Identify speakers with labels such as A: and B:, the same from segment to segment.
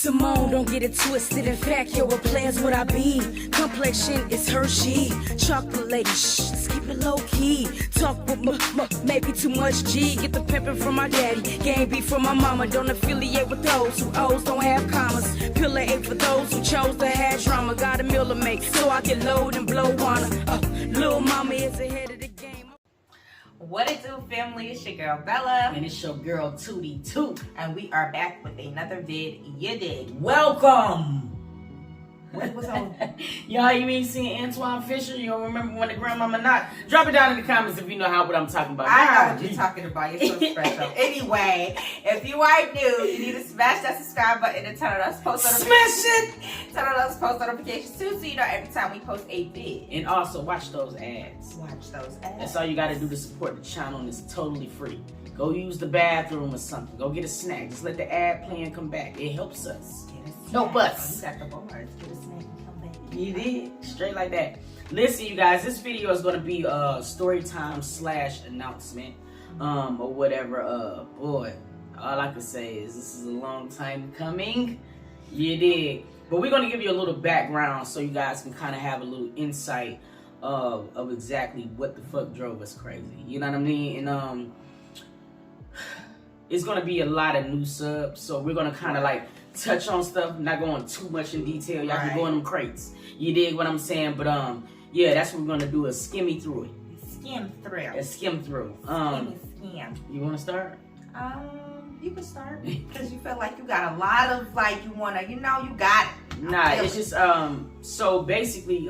A: Simone, don't get it twisted. In fact, yo, what players would I be? Complexion is Hershey. Chocolate lady, shh, let's keep it low key. Talk with maybe too much G. Get the pimpin' from my daddy, game B from my mama. Don't affiliate with those who O's don't have commas. Pillar A for those who chose to have drama. Got a meal to make so I can load and blow on her. Little mama is ahead of the game.
B: What it do, family? It's your girl Bella.
C: And it's your girl Tootie Toot.
B: And we are back with another vid. You dig?
C: Welcome!
B: What's on?
C: Y'all, you ain't seen Antoine Fisher? You don't remember when the grandmama knocked? Drop it down in the comments if you know what I'm talking about.
B: I know what you're talking about. You're so special. Anyway, if you are new, you need to smash that subscribe button and turn on those post notifications.
C: Smash it!
B: Turn on those post notifications too, so you know every time we post a vid.
C: And also, watch those ads.
B: Watch those ads.
C: That's all you gotta do to support the channel, and it's totally free. Go use the bathroom or something. Go get a snack. Just let the ad play and come back. It helps us. Help us.
B: You got the bars. Get a snack and come back.
C: You did. Straight like that. Listen, you guys, this video is going to be story time / announcement. Or whatever. Boy, all I can say is this is a long time coming. You did. But we're going to give you a little background so you guys can kind of have a little insight of exactly what the fuck drove us crazy. You know what I mean? And it's going to be a lot of new subs. So we're going to kind of like touch on stuff, not going too much in detail. Y'all can go in them crates. You dig what I'm saying? But yeah, that's what we're gonna do, a skimmy through it.
B: Skim through.
C: A skim through.
B: Skim.
C: You wanna start?
B: You can start because you feel like you got a lot of like you wanna, you got it.
C: Nah, it's just so basically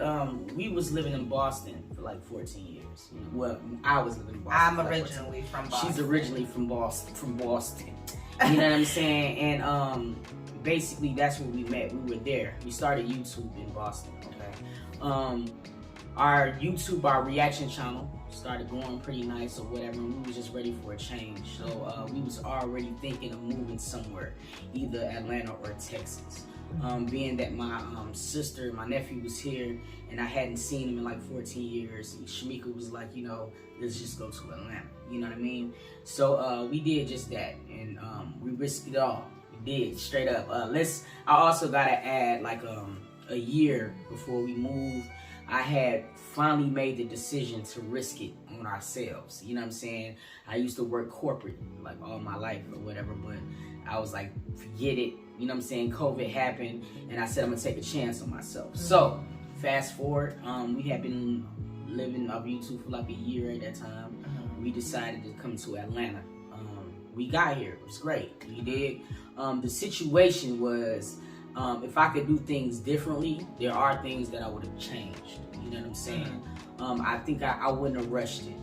C: we was living in Boston for like 14 years. Well, I was living in Boston.
B: I'm originally from Boston.
C: She's originally from Boston. You know what I'm saying? And basically that's where we met. We were there. We started YouTube in Boston, okay? Our YouTube, our reaction channel started going pretty nice or whatever, and we was just ready for a change. So we was already thinking of moving somewhere, either Atlanta or Texas. Being that my sister, my nephew was here, and I hadn't seen him in like 14 years, Shamika was like, let's just go to Atlanta. You know what I mean? So we did just that, and we risked it all. We did, straight up. I also gotta add like a year before we moved, I had finally made the decision to risk it on ourselves. You know what I'm saying? I used to work corporate like all my life or whatever, but I was like, forget it. You know what I'm saying? COVID happened, and I said I'm gonna take a chance on myself. So fast forward, we had been living off YouTube for like a year at that time. We decided to come to Atlanta. We got here. It was great. We did. The situation was, if I could do things differently, there are things that I would have changed. You know what I'm saying? I think I wouldn't have rushed it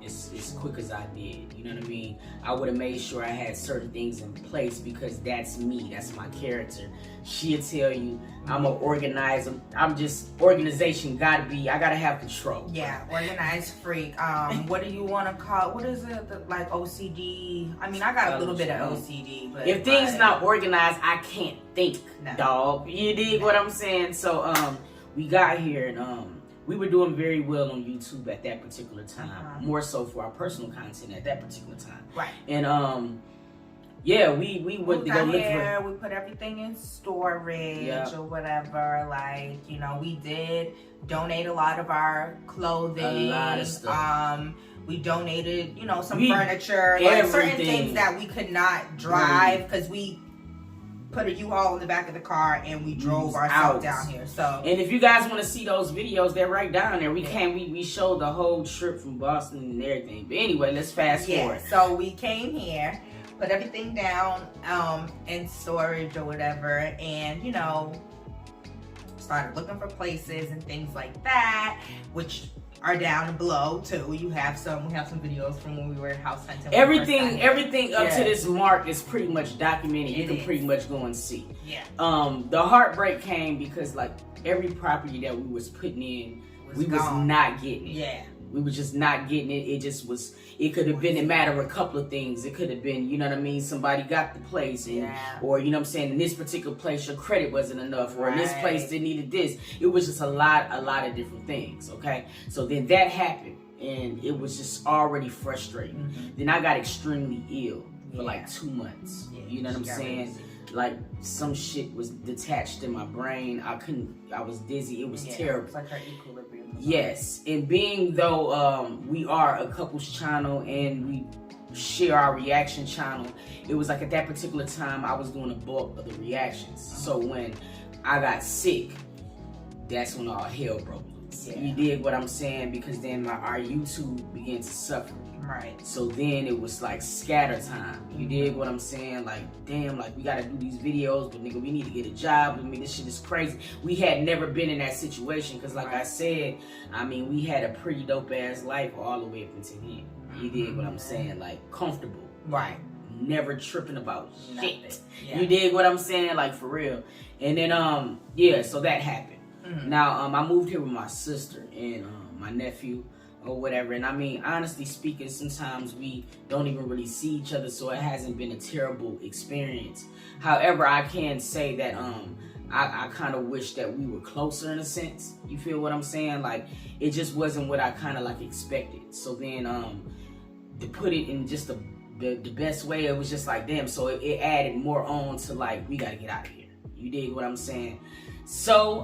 C: as quick as I did. You know what I mean? I would have made sure I had certain things in place because that's me. That's my character. She'll tell you I'm an organizer. I'm just, organization I gotta have control.
B: Yeah, organized freak. What do you want to call, what is it, like OCD? I mean, I got a little bit of OCD, but
C: if things not organized, I can't think, dog. You dig what I'm saying? So we got here, and we were doing very well on YouTube at that particular time, more so for our personal content at that particular time.
B: Right.
C: And yeah, we went to go look for.
B: We put everything in storage or whatever. Like, we did donate a lot of our clothing.
C: A lot of stuff.
B: We donated, some furniture, like certain things that we could not drive because we put a U-Haul in the back of the car and we drove ourselves down here. So,
C: and if you guys want to see those videos, they're right down there. We showed the whole trip from Boston and everything. But anyway, let's fast forward.
B: So we came here, put everything down in storage or whatever, and started looking for places and things like that, which are down below too. We have some videos from when we were house hunting.
C: Everything up to this mark is pretty much documented. You can pretty much go and see.
B: Yeah.
C: The heartbreak came because like every property that we was putting in, we was not getting it.
B: Yeah.
C: We were just not getting it. It just was, it could have been a matter of a couple of things. It could have been, you know what I mean, somebody got the place, and, or, you know what I'm saying, in this particular place, your credit wasn't enough, or in this place, they needed this. It was just a lot of different things, okay? So then that happened, and it was just already frustrating. Then I got extremely ill for like 2 months. You know what I'm saying? like some shit was detached in my brain. I was dizzy. It was terrible.
B: It's like her equilibrium.
C: Yes, and being though we are a couples channel and we share our reaction channel, it was like at that particular time I was doing a bulk of the reactions. So when I got sick, that's when all hell broke loose. Yeah. You dig what I'm saying? Because then our YouTube began to suffer.
B: Right.
C: So then it was like scatter time. You dig what I'm saying? Like, damn, like we gotta do these videos, but nigga, we need to get a job. I mean, this shit is crazy. We had never been in that situation because, like I said, I mean, we had a pretty dope ass life all the way up until then. You dig what I'm saying? Like, comfortable.
B: Right.
C: Never tripping about
B: Nothing.
C: shit.
B: Yeah.
C: You dig what I'm saying? Like, for real. And then, yeah, so that happened. Now, I moved here with my sister and my nephew or whatever. And I mean, honestly speaking, sometimes we don't even really see each other, so it hasn't been a terrible experience. However, I can say that I kind of wish that we were closer in a sense. You feel what I'm saying? Like, it just wasn't what I kind of like expected. So then, to put it in just the best way, it was just like, damn, so it added more on to like, we gotta get out of here. You dig what I'm saying? So,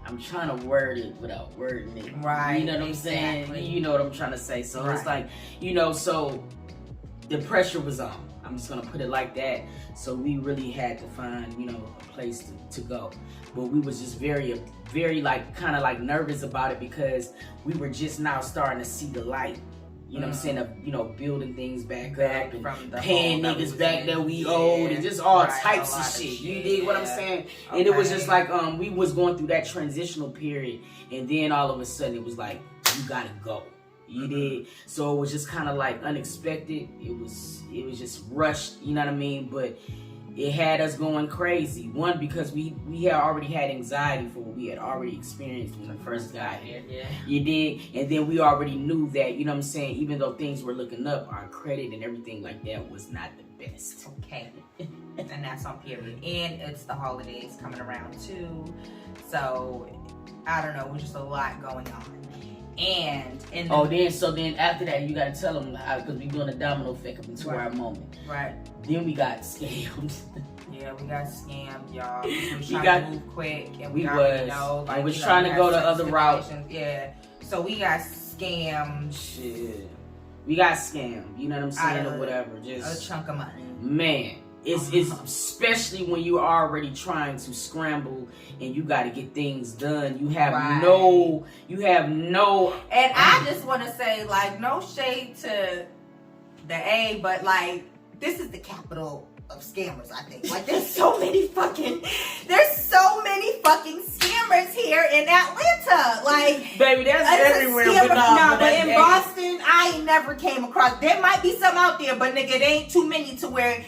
C: I'm trying to word it without wording it.
B: Right.
C: You know what I'm saying? You know what I'm trying to say. So it's like, you know, so the pressure was on. I'm just gonna put it like that. So we really had to find, you know, a place to go. But we was just very like kind of like nervous about it because we were just now starting to see the light. You know what I'm saying? Of, you know, building things back up and paying niggas back that we owed and just all types of shit. You dig what I'm saying? And it was just like we was going through that transitional period, and then all of a sudden it was like, you gotta go. You did. So it was just kind of like unexpected. It was just rushed, you know what I mean? But it had us going crazy. One, because we had already had anxiety for what we had already experienced when we first got here. Yeah. You did. And then we already knew that, you know what I'm saying, even though things were looking up, our credit and everything like that was not the best.
B: Okay. And that's on period. And it's the holidays coming around too. So, I don't know, it was just a lot going on. And then
C: after that you gotta tell them how, because we doing a domino effect up into our moment.
B: Right.
C: Then we got scammed.
B: Yeah, we got scammed, y'all. We got to move quick, and we already know. Like,
C: I was trying to go the other route.
B: Yeah. So we got scammed.
C: Shit. We got scammed. You know what I'm saying, or whatever. Just
B: a chunk of money.
C: Man. It's especially when you're already trying to scramble and you got to get things done. You have no.
B: And I just want to say, like, no shade to the A, but like, this is the capital of scammers, I think. Like, there's so many fucking scammers here in Atlanta. Like,
C: baby, that's everywhere.
B: But in Boston, I ain't never came across. There might be some out there, but nigga, it ain't too many to where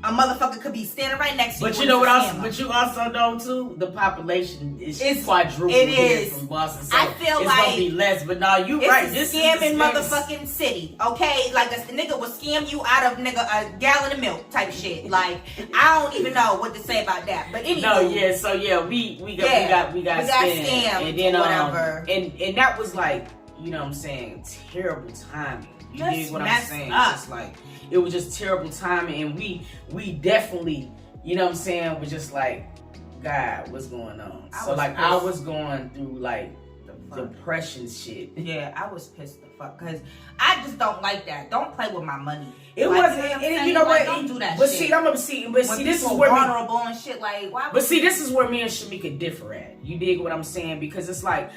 B: a motherfucker could be standing right next to you.
C: But you know what else? But you also know too, the population is quadruple here from Boston. So
B: I feel
C: it's
B: like
C: gonna be less. But no, you right.
B: This is scamming motherfucking city. Okay, like a nigga will scam you out of a gallon of milk type shit. Like, I don't even know what to say about that. But anyway.
C: No, yeah. So yeah, we got scammed,
B: and
C: then
B: whatever.
C: And that was like, you know what I'm saying, terrible timing. You dig what I'm saying? Just like, it was just terrible timing, and we definitely, you know what I'm saying, was just like, God, what's going on? I was going through like depression shit.
B: Yeah, I was pissed the fuck because I just don't like that. Don't play with my money.
C: It wasn't, and you know what?
B: Don't do that.
C: But
B: shit.
C: See, this is where
B: vulnerable and shit. Like, why?
C: But see, this is where me and Shamika differ at. You dig what I'm saying? Because it's like,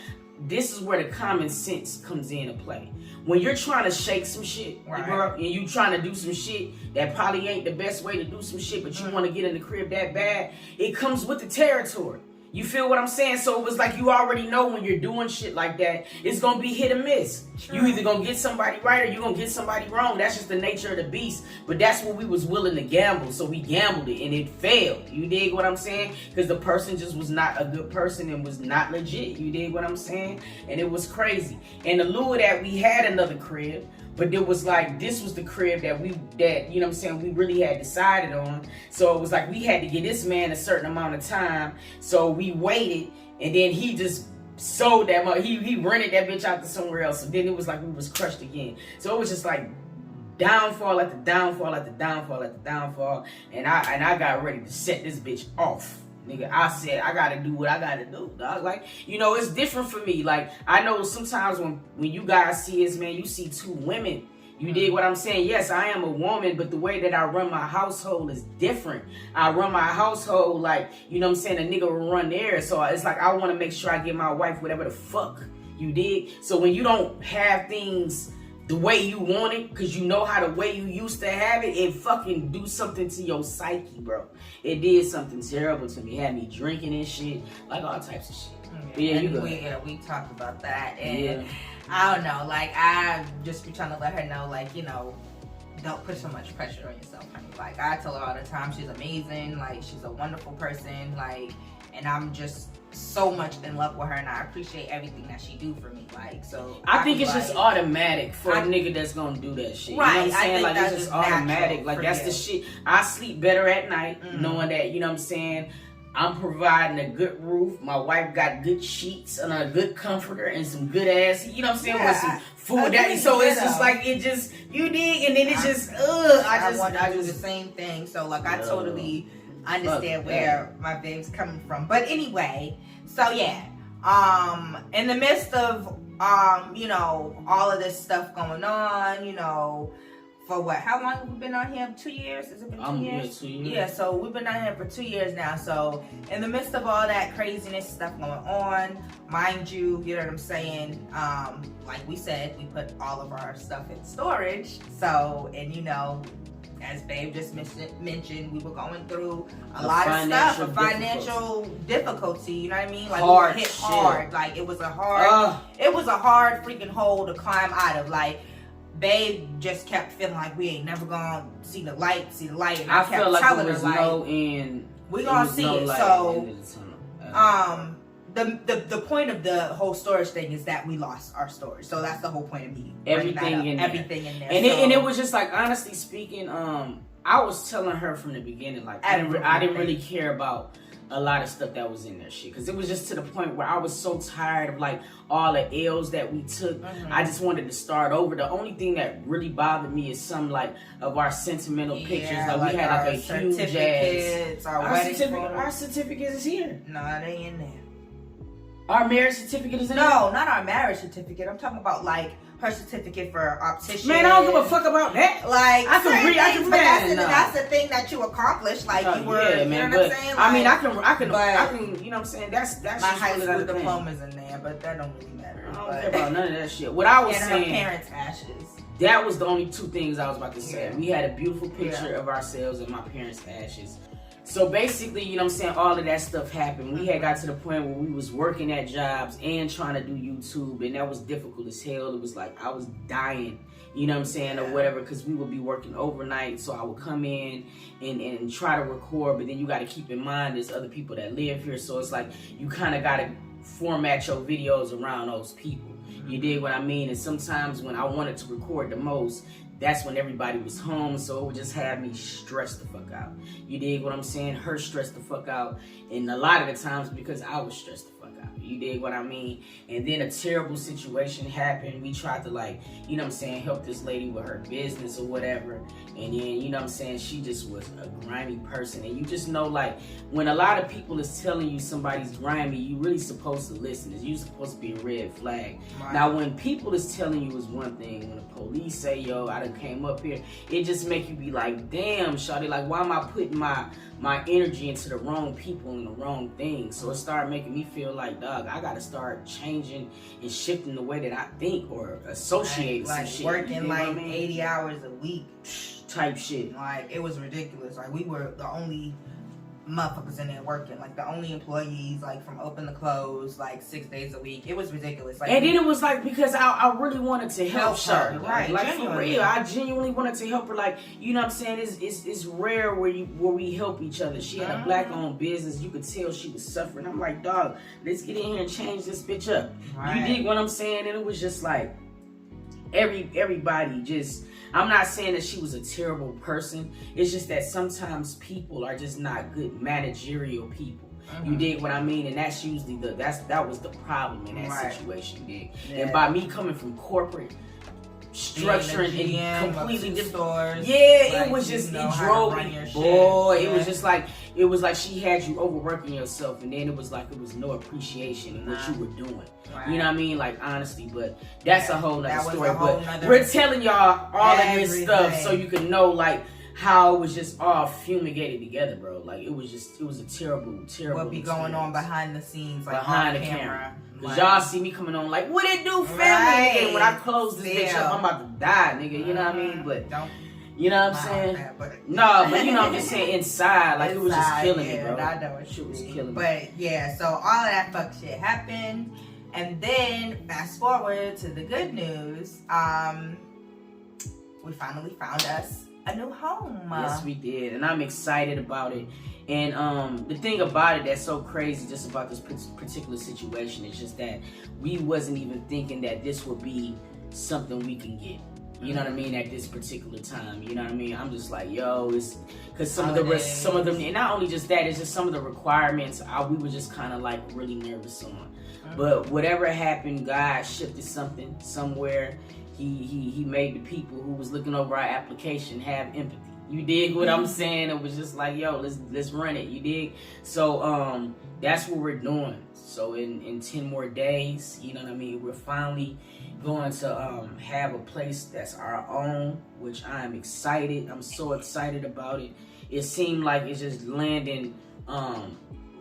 C: this is where the common sense comes into play. When you're trying to shake some shit, and you trying to do some shit that probably ain't the best way to do some shit, but you want to get in the crib that bad, it comes with the territory. You feel what I'm saying? So it was like, you already know when you're doing shit like that, it's going to be hit or miss. You either going to get somebody right or you're going to get somebody wrong. That's just the nature of the beast. But that's what we was willing to gamble. So we gambled it and it failed. You dig what I'm saying? Because the person just was not a good person and was not legit. You dig what I'm saying? And it was crazy. And in lieu of that, we had another crib. But it was like, this was the crib that you know what I'm saying, we really had decided on. So it was like, we had to give this man a certain amount of time. So we waited, and then he just sold that money. He rented that bitch out to somewhere else. And then it was like we was crushed again. So it was just like downfall after downfall after downfall after downfall, and I got ready to set this bitch off. Nigga, I said I gotta do what I gotta do, dog. Like, you know, it's different for me. Like, I know sometimes when you guys see us, man, you see two women. You dig what I'm saying? Yes, I am a woman, but the way that I run my household is different. I run my household like, you know what I'm saying, a nigga will run there. So it's like I want to make sure I give my wife whatever the fuck. You dig? So when you don't have things the way you want it, because you know how the way you used to have it, it fucking do something to your psyche, bro. It did something terrible to me. It had me drinking and shit, like all types of shit.
B: We talked about that, and I don't know, like, I just be trying to let her know, like, you know, don't put so much pressure on yourself, honey. Like, I tell her all the time, she's amazing, like, she's a wonderful person, like, and I'm just so much in love with her, and I appreciate everything that she do for me, like, so
C: I think it's just automatic for a nigga that's gonna do that shit.
B: Right,
C: you know what I'm saying?
B: I think
C: like, it's just automatic. Like, that's the shit. I sleep better at night knowing that, you know what I'm saying, I'm providing a good roof. My wife got good sheets and a good comforter and some good ass, you know what I'm saying, with some food. So it's just like, it just, you dig, and then it's just, I
B: want to do the same thing. So, like, I totally understand where my babe's coming from. But anyway, so yeah, in the midst of, you know, all of this stuff going on, you know, for what? How long have we been on here? 2 years? Has it been 2 years?
C: Yeah, 2 years.
B: Yeah, so we've been on here for 2 years now. So in the midst of all that craziness stuff going on, mind you, you know what I'm saying? Like we said, we put all of our stuff in storage. So, and you know, as Babe just mentioned, we were going through a lot of stuff, a financial difficulty. You know what I mean? Like,
C: hard
B: we were hit hard. Like, it was a hard freaking hole to climb out of. Like, Babe just kept feeling like we ain't never gonna see the light. And I kept
C: feel like
B: telling
C: there was
B: her, like,
C: no end.
B: We gonna see it. So, the point of the whole storage thing is that we lost our storage. So that's the whole point of me.
C: Everything in there. And it was just like, honestly speaking, I was telling her from the beginning, like, I didn't really care about a lot of stuff that was in there shit, because it was just to the point where I was so tired of like all the L's that we took. I just wanted to start over. The only thing that really bothered me is some like of our sentimental pictures. Like, we had like a huge ass. Our certificate is here.
B: No, it ain't in there.
C: Our marriage certificate is in there?
B: No, not our marriage certificate. I'm talking about like her certificate for optician.
C: Man, I don't give a fuck about that.
B: Like,
C: I can read.
B: That's the thing that you accomplished. Like, you were,
C: yeah, man,
B: you know what I'm saying? Like,
C: I mean, I can, you know what I'm saying? That's
B: my high school diploma's in there, but that don't really matter.
C: I don't care about none of that shit. What I was saying,
B: her parents' ashes.
C: That was the only two things I was about to say. We had a beautiful picture of ourselves and my parents' ashes. So basically, you know what I'm saying, all of that stuff happened. We had got to the point where we was working at jobs and trying to do YouTube, and that was difficult as hell. It was like I was dying, you know what I'm saying, or whatever, because we would be working overnight. So I would come in and try to record, but then you got to keep in mind there's other people that live here. So it's like you kind of got to format your videos around those people. You dig what I mean? And sometimes when I wanted to record the most, that's when everybody was home, so it would just have me stressed the fuck out. You dig what I'm saying? Her stressed the fuck out, and a lot of the times because I was stressed the fuck out. You dig what I mean? And then a terrible situation happened. We tried to, like, you know what I'm saying, help this lady with her business or whatever, and then, you know what I'm saying, she just was a grimy person. And you just know, like, when a lot of people is telling you somebody's grimy, you really supposed to listen. You supposed to be a red flag. Right. Now, when people is telling you is one thing, when the police say, yo, I done came up here, it just make you be like, damn, shawty, like, why am I putting my energy into the wrong people and the wrong things? So it started making me feel like, dog, I gotta start changing and shifting the way that I think or associate some shit.
B: Working like 80 hours a week
C: type shit.
B: Like, it was ridiculous. Like, we were the only motherfuckers in there working, like the only employees, like from open to close, like 6 days a week. It was ridiculous. Like,
C: and then it was like, because I really wanted to help her,
B: right?
C: Like, for real, I genuinely wanted to help her. Like, you know what I'm saying? It's rare where we help each other. She had a black-owned business. You could tell she was suffering. I'm like, dog, let's get in here and change this bitch up. Right. You dig what I'm saying? And it was just like everybody just. I'm not saying that she was a terrible person. It's just that sometimes people are just not good managerial people. You dig what I mean? And that's usually that was the problem in that situation. You dig? Yeah. And by me coming from corporate, structure and completely different
B: stores.
C: Yeah,
B: like,
C: it was just,
B: it
C: drove me. Boy, it was just like, it was like she had you overworking yourself, and then it was like it was no appreciation in what you were doing. Right. You know what I mean? Like, honestly, but that's a whole nother story. But we're telling y'all all of this stuff so you can know, like, how it was just all fumigated together, bro. Like, it was a terrible
B: what be going on behind the scenes, like
C: behind the camera. Cause y'all see me coming on like, what it do, family? Right. And when I close this bitch up, I'm about to die, nigga. You know what I mean? But
B: don't.
C: You know what I'm saying? No, but you know what I'm just saying, inside, like, it was just killing me, bro.
B: I know it
C: was killing me.
B: But yeah, so all of that fuck shit happened. And then fast forward to the good news. We finally found us a new home.
C: Yes, we did, and I'm excited about it. And the thing about it that's so crazy just about this particular situation is just that we wasn't even thinking that this would be something we can get. You know what I mean? At this particular time, you know what I mean? I'm just like, yo, it's because some of them, and not only just that, it's just some of the requirements we were just kind of like really nervous on. But whatever happened, God shifted something somewhere. He made the people who was looking over our application have empathy. You dig what I'm saying? It was just like, yo, let's run it. You dig? So that's what we're doing. So in 10 more days, you know what I mean, we're finally going to have a place that's our own, which I'm excited. I'm so excited about it. It seemed like it's just landing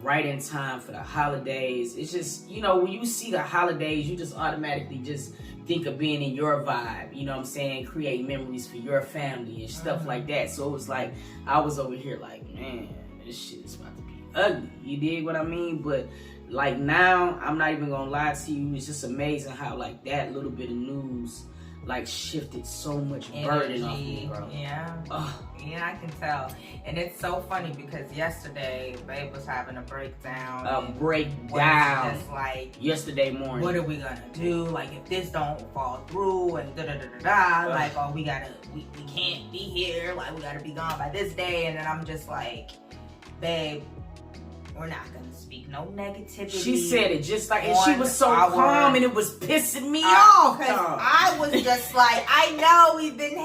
C: right in time for the holidays. It's just, you know, when you see the holidays, you just automatically just think of being in your vibe, you know what I'm saying? Create memories for your family and stuff like that. So it was like, I was over here like, man, this shit is about to be ugly. You dig what I mean? But like now, I'm not even gonna lie to you, it's just amazing how like that little bit of news like shifted so much burden off me, bro.
B: Yeah. Yeah, I can tell. And it's so funny because yesterday, babe was having a breakdown.
C: Just
B: like
C: yesterday morning.
B: What are we gonna do? Like if this don't fall through and like, oh, we can't be here. Like we gotta be gone by this day. And then I'm just like, babe, we're not gonna speak no negativity.
C: She said it just like, and she was so calm, and it was pissing me off.
B: Because I was just like, I know we've been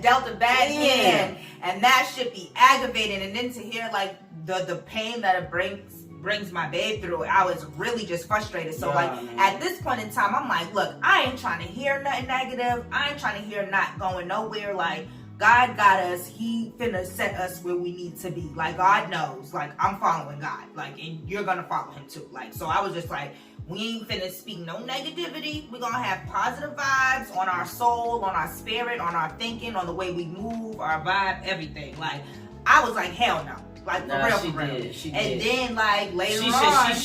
B: dealt a bad hand, and that should be aggravating. And then to hear like the pain that it brings my babe through, I was really just frustrated. So at this point in time, I'm like, look, I ain't trying to hear nothing negative. I ain't trying to hear not going nowhere. Like, God got us. He finna set us where we need to be. Like, God knows. Like, I'm following God. Like, and you're gonna follow him too. Like, so I was just like, we ain't finna speak no negativity. We're gonna have positive vibes on our soul, on our spirit, on our thinking, on the way we move, our vibe, everything. Like, I was like, hell no. Like, for real.
C: She
B: did.
C: And
B: then, like, later on.
C: She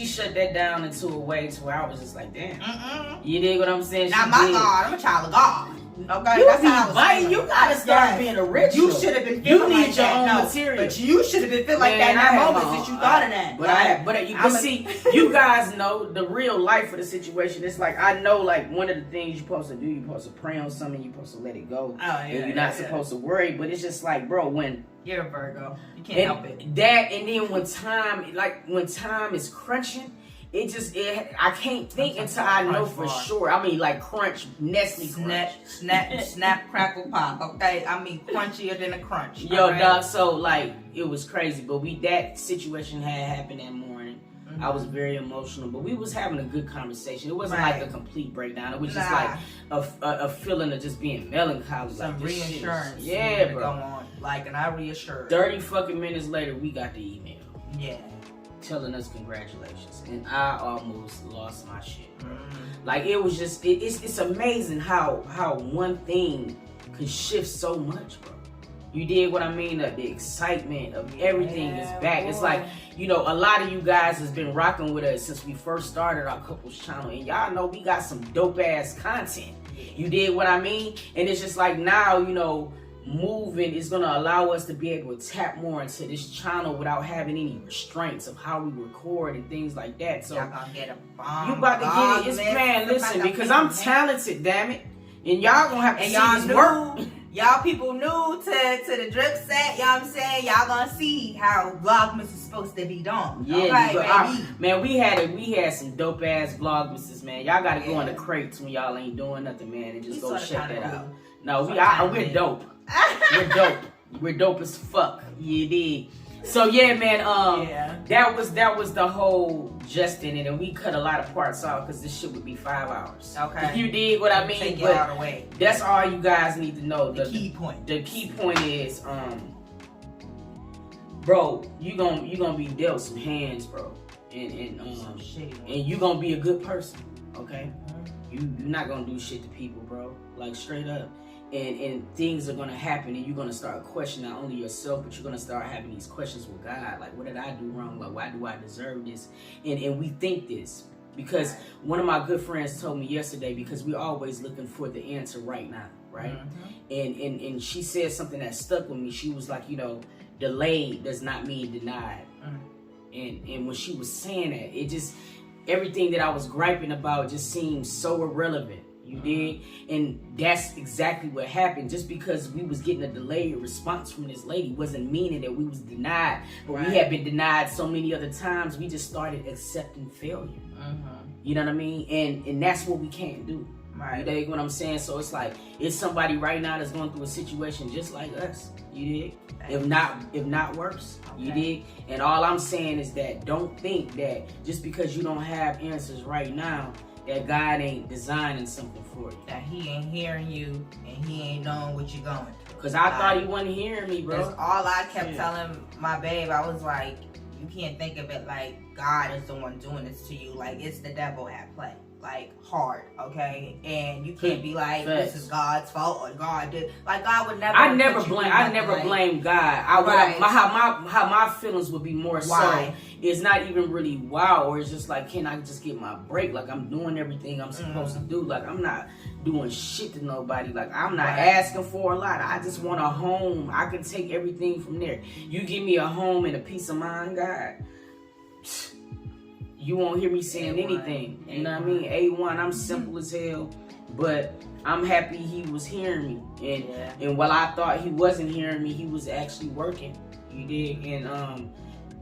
C: shut that down into a way to where I was just like, damn. You dig what I'm saying?
B: Not my God. I'm a child of God. Okay,
C: you gotta start being original.
B: You should have been feeling like that.
C: You need your own material.
B: But you should have been feeling like that in that moment since you thought of that.
C: But see, you guys know the real life of the situation. It's like, I know, like, one of the things you're supposed to do, you're supposed to pray on something, you're supposed to let it go. And you're not supposed to worry. But it's just like, bro, when
B: you're a Virgo, you can't help it.
C: That, and then when time is crunching, I can't think until I know for sure. I mean, like crunch, Nestle crunch.
B: Snap, crackle, pop. Okay, I mean crunchier than a crunch.
C: Yo, dog. So like, it was crazy. But that situation had happened that morning. I was very emotional, but we was having a good conversation. It wasn't like a complete breakdown. It was just like a feeling of just being melancholy.
B: Some
C: like,
B: reassurance.
C: Yeah, bro.
B: Go on. Like, and I reassured.
C: 30 fucking minutes later, we got the email.
B: Yeah.
C: Telling us congratulations, and I almost lost my shit, bro. Like, it was just, it's amazing how one thing could shift so much, bro. You dig what I mean? The excitement of everything is back. Boy. It's like, you know, a lot of you guys has been rocking with us since we first started our couples channel, and y'all know we got some dope ass content. You dig what I mean? And it's just like, now, you know, moving is going to allow us to be able to tap more into this channel without having any restraints of how we record and things like that. So
B: y'all gonna get a bomb.
C: You about to get it. It's, man, listen, because I'm talented, damn it. And y'all gonna have to see
B: y'all
C: this work.
B: Y'all people new to the drip set, you know what I'm saying? Y'all gonna see how Vlogmas is supposed to be done.
C: Yeah,
B: okay,
C: man, we had some dope ass Vlogmases, man. Y'all gotta go in the crates when y'all ain't doing nothing, man, and just go check that out. No, we're dope. We're dope. We're dope as fuck. You dig? So yeah, man. That was the whole Justin, and then we cut a lot of parts out because this shit would be 5 hours.
B: Okay.
C: You dig what I mean?
B: Take it out of the way.
C: That's all you guys need to know.
B: The key point.
C: The key point is, bro, you gonna be dealt some hands, bro, and you gonna be a good person, okay? You're not gonna do shit to people, bro. Like straight up. And things are gonna happen, and you're gonna start questioning not only yourself, but you're gonna start having these questions with God. Like, what did I do wrong? Like, why do I deserve this? And we think this because one of my good friends told me yesterday, because we're always looking for the answer right now, right? And she said something that stuck with me. She was like, you know, delayed does not mean denied. And when she was saying that, it just, everything that I was griping about just seemed so irrelevant. You did, and that's exactly what happened. Just because we was getting a delayed response from this lady wasn't meaning that we was denied. But we had been denied so many other times, we just started accepting failure. You know what I mean? And that's what we can't do. You dig what I'm saying? So it's like, it's somebody right now that's going through a situation just like us. You dig? If not worse. You dig? And all I'm saying is that don't think that just because you don't have answers right now, that God ain't designing something for you.
B: That he ain't hearing you and he ain't knowing what you're going through.
C: Because I thought he wasn't hearing me, bro.
B: That's all I kept telling my babe. I was like, you can't think of it like God is the one doing this to you. Like, it's the devil at play. Like, hard, okay? And you can't be like, this is God's fault or God did. Like, God would never.
C: I never blame God. How my feelings would be more so. It's not even really wow, or it's just like, can I just get my break? Like, I'm doing everything I'm supposed to do. Like, I'm not doing shit to nobody. Like, I'm not asking for a lot. I just want a home. I can take everything from there. You give me a home and a peace of mind, God, you won't hear me saying anything. You know what I mean? A1, I'm simple as hell, but I'm happy he was hearing me. And while I thought he wasn't hearing me, he was actually working. You did. And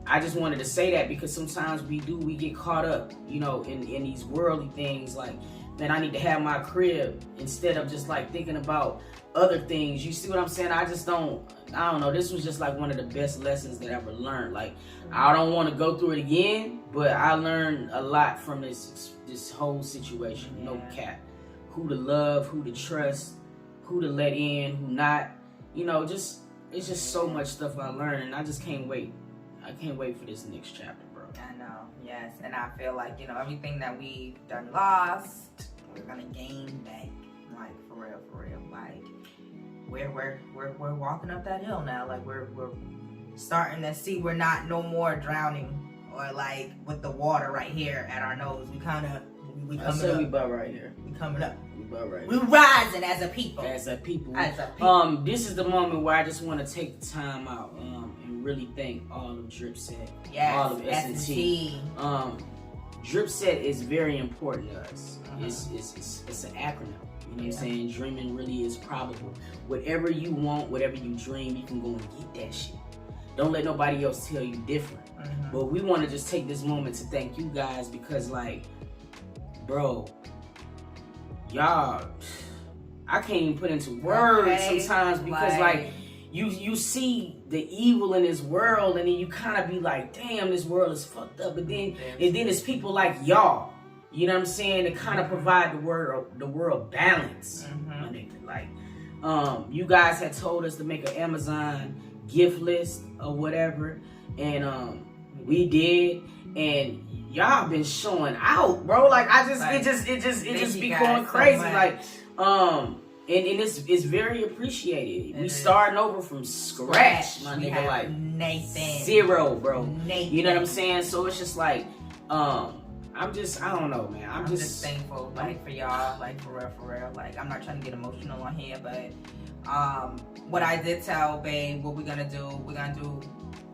C: I just wanted to say that because sometimes we get caught up, you know, in these worldly things. Like, man, I need to have my crib instead of just like thinking about other things. You see what I'm saying? I don't know. This was just like one of the best lessons that I ever learned. Like, I don't want to go through it again, but I learned a lot from this whole situation. No cap. Who to love, who to trust, who to let in, who not. You know, it's just so much stuff I learned, and I just can't wait. I can't wait for this next chapter, bro.
B: I know, yes. And I feel like, you know, everything that we've done lost, we're gonna gain back. Like, for real. Like, we're walking up that hill now. Like, we're starting to see we're not no more drowning or like with the water right here at our nose. We coming up.
C: We about right here.
B: We coming up.
C: We about right
B: here. We rising as a people.
C: As a people. This is the moment where I just want to take the time out and really thank all of DRIPSET, all of S&T. DRIPSET is very important to us. It's an acronym. You know what I'm saying? Dreaming really is probable. Whatever you want, whatever you dream, you can go and get that shit. Don't let nobody else tell you different. But we want to just take this moment to thank you guys because, like, bro, y'all, I can't even put into words sometimes because, like, you see the evil in this world and then you kind of be like, damn, this world is fucked up. But then, it's people like y'all, you know what I'm saying, to kind of provide the world balance. Like, you guys had told us to make an Amazon gift list or whatever, and we did, and y'all been showing out, bro. Like, it just be going crazy. So like, and it's very appreciated. We starting over from scratch, my nigga. Like,
B: Nathan.
C: Zero, bro. Nathan. You know what I'm saying? So it's just like, I don't know, man. I'm just
B: thankful, like, for y'all, like, for real. Like, I'm not trying to get emotional on here, but what I did tell Babe, what we're gonna do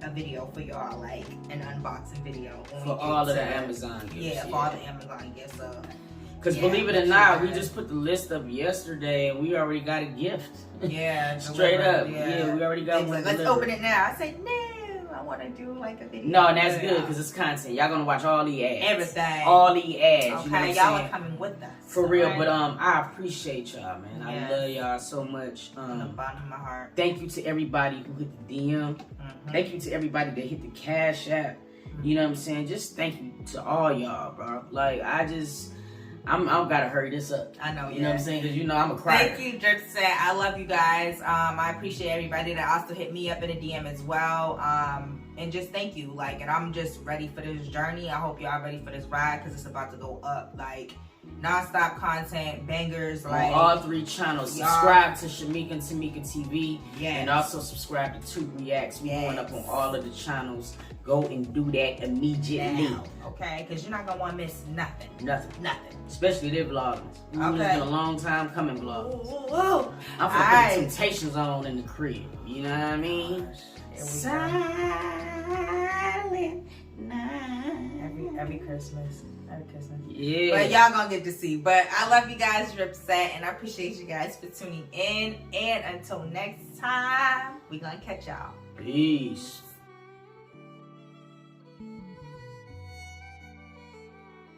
B: a video for y'all, like an unboxing video
C: for all of the Amazon gifts.
B: Yeah, for all the Amazon gifts.
C: Because believe it or not, we just put the list up yesterday and we already got a gift.
B: Yeah.
C: Straight up. Yeah, we already got one.
B: Let's open it now. I said, no, I want to do like a video.
C: No, and that's good because it's content. Y'all gonna watch all the ads.
B: Everything.
C: All the ads.
B: Okay,
C: you know
B: y'all are coming with us.
C: For real,
B: right?
C: but I appreciate y'all, man.
B: Yes.
C: I love y'all so much.
B: From the bottom of my heart.
C: Thank you to everybody who hit the DM. Thank you to everybody that hit the Cash App. You know what I'm saying? Just thank you to all y'all, bro. Like I'm gotta hurry this up.
B: I know,
C: you know what I'm saying? Because you know I'm a crier.
B: Thank you, DRIPSET. I love you guys. I appreciate everybody that also hit me up in a DM as well. And just thank you. Like, and I'm just ready for this journey. I hope y'all ready for this ride because it's about to go up. Like, non-stop content, bangers. Like
C: on all 3 channels. Subscribe to SHAMIKA&TAMIKATV.
B: Yes.
C: And also subscribe to 2 Reacts. We're going up on all of the channels. Go and do that immediately.
B: Now, okay? Because you're not going to want to miss nothing.
C: Nothing. Especially their vlogs.
B: Okay.
C: It's been a long time coming vlogs.
B: Ooh.
C: I'm finna put Temptations on in the crib. You know what I mean?
B: Silent night. Every Christmas. Every Christmas.
C: Yeah.
B: But y'all gonna get to see. But I love you guys, DRIPSET, and I appreciate you guys for tuning in. And until next time, we gonna catch y'all.
C: Peace.